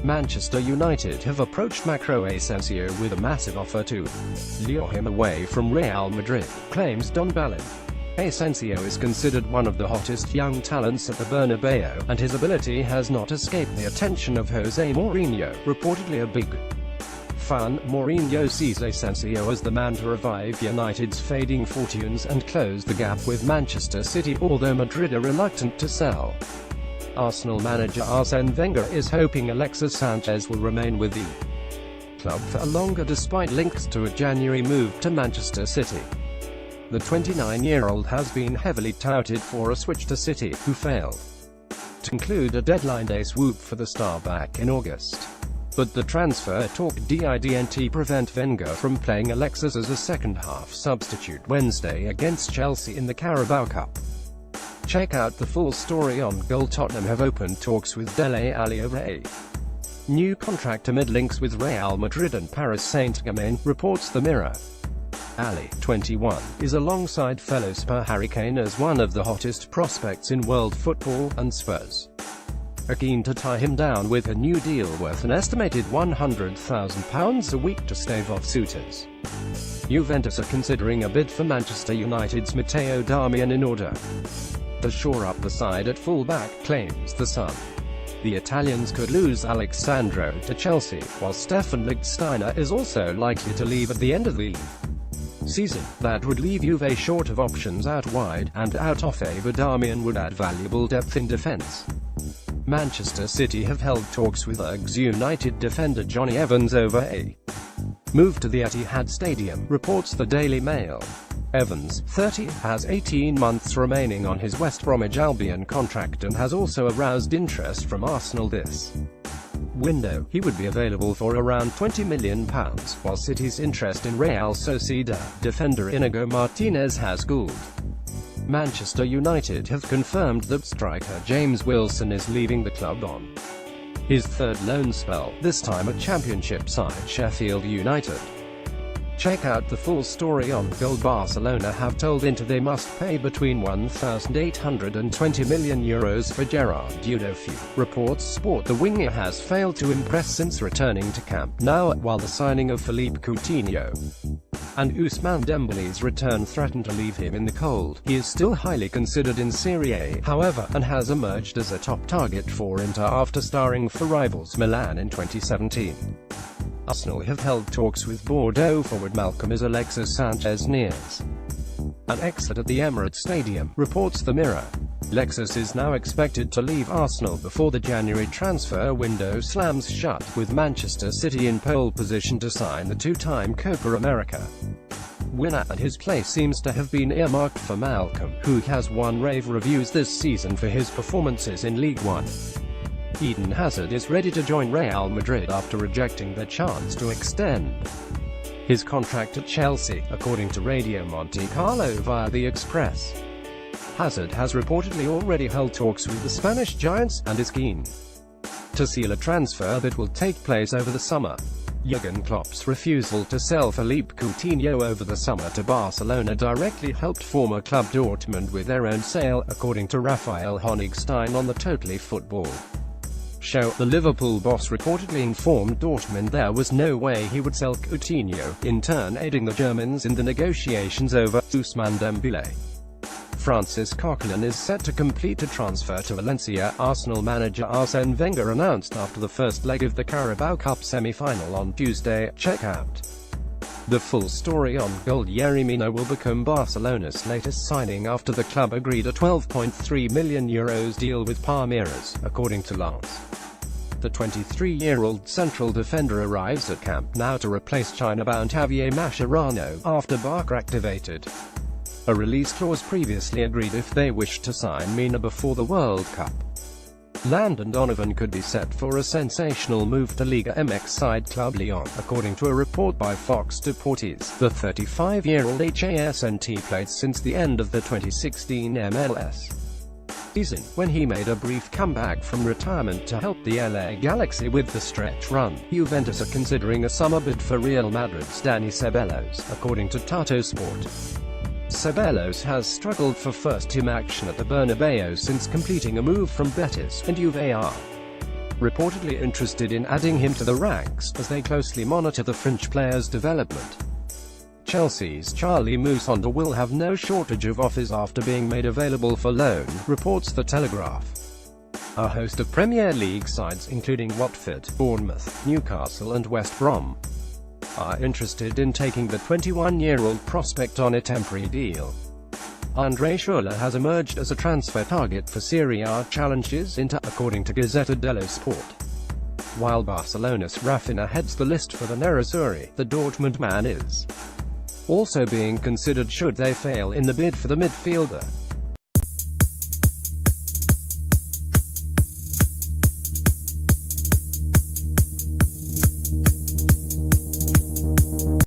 Manchester United have approached Macro Asensio with a massive offer to lure him away from Real Madrid, claims Don Balon. Asensio is considered one of the hottest young talents at the Bernabeu, and his ability has not escaped the attention of Jose Mourinho, reportedly a big fan. Mourinho sees Asensio as the man to revive United's fading fortunes and close the gap with Manchester City, although Madrid are reluctant to sell. Arsenal manager Arsene Wenger is hoping Alexis Sanchez will remain with the club for longer despite links to a January move to Manchester City. The 29-year-old has been heavily touted for a switch to City, who failed to include a deadline day swoop for the star back in August. But the transfer talk didn't prevent Wenger from playing Alexis as a second-half substitute Wednesday against Chelsea in the Carabao Cup. Check out the full story on goal. Tottenham have opened talks with Dele Alli over a new contract amid links with Real Madrid and Paris Saint-Germain, reports the Mirror. Ali, 21, is alongside fellow Spur Harry Kane as one of the hottest prospects in world football, and Spurs are keen to tie him down with a new deal worth an estimated £100,000 a week to stave off suitors. Juventus are considering a bid for Manchester United's Matteo Darmian in order to shore up the side at full-back, claims The Sun. The Italians could lose Alexandro to Chelsea, while Stefan Lichtsteiner is also likely to leave at the end of the season. That would leave Juve short of options out wide, and out of favour. Darmian would add valuable depth in defence. Manchester City have held talks with ex-United defender Johnny Evans over a move to the Etihad Stadium, reports the Daily Mail. Evans, 30, has 18 months remaining on his West Bromwich Albion contract and has also aroused interest from Arsenal this window. He would be available for around £20 million, while City's interest in Real Sociedad defender Inigo Martinez has cooled. Manchester United have confirmed that striker James Wilson is leaving the club on his third loan spell, this time at Championship side Sheffield United. Check out the full story on goal. Barcelona have told Inter they must pay between €1,820 million for Gerard Deulofeu, reports Sport. The winger has failed to impress since returning to Camp Nou, while the signing of Philippe Coutinho and Ousmane Dembele's return threatened to leave him in the cold. He is still highly considered in Serie A, however, and has emerged as a top target for Inter after starring for rivals Milan in 2017. Arsenal have held talks with Bordeaux forward Malcolm as Alexis Sanchez nears an exit at the Emirates Stadium, reports The Mirror. Alexis is now expected to leave Arsenal before the January transfer window slams shut, with Manchester City in pole position to sign the two-time Copa America winner, and his place seems to have been earmarked for Malcolm, who has won rave reviews this season for his performances in League One. Eden Hazard is ready to join Real Madrid after rejecting their chance to extend his contract at Chelsea, according to Radio Monte Carlo via The Express. Hazard has reportedly already held talks with the Spanish giants, and is keen to seal a transfer that will take place over the summer. Jurgen Klopp's refusal to sell Philippe Coutinho over the summer to Barcelona directly helped former club Dortmund with their own sale, according to Raphael Honigstein on the Totally Football show. The Liverpool boss reportedly informed Dortmund there was no way he would sell Coutinho, in turn aiding the Germans in the negotiations over Ousmane Dembele. Francis Coquelin is set to complete a transfer to Valencia, Arsenal manager Arsene Wenger announced after the first leg of the Carabao Cup semi-final on Tuesday. Check out the full story on goal. Yerry Mina will become Barcelona's latest signing after the club agreed a €12.3 million deal with Palmeiras, according to Lance. The 23-year-old central defender arrives at Camp Nou to replace China-bound Javier Mascherano, after Barca activated a release clause previously agreed if they wished to sign Mina before the World Cup. Landon Donovan could be set for a sensational move to Liga MX side Club Lyon, according to a report by Fox Deportes. The 35-year-old HASNT played since the end of the 2016 MLS season, when he made a brief comeback from retirement to help the LA Galaxy with the stretch run. Juventus are considering a summer bid for Real Madrid's Dani Ceballos, according to Tato Sport. Ceballos has struggled for first-team action at the Bernabeu since completing a move from Betis, and Juve are reportedly interested in adding him to the ranks, as they closely monitor the French player's development. Chelsea's Charlie Musonda will have no shortage of offers after being made available for loan, reports The Telegraph. A host of Premier League sides, including Watford, Bournemouth, Newcastle and West Brom, are interested in taking the 21-year-old prospect on a temporary deal. Andre Schürrle has emerged as a transfer target for Serie A challenges Inter, according to Gazzetta dello Sport. While Barcelona's Rafinha heads the list for the Nerazzurri, the Dortmund man is also being considered should they fail in the bid for the midfielder.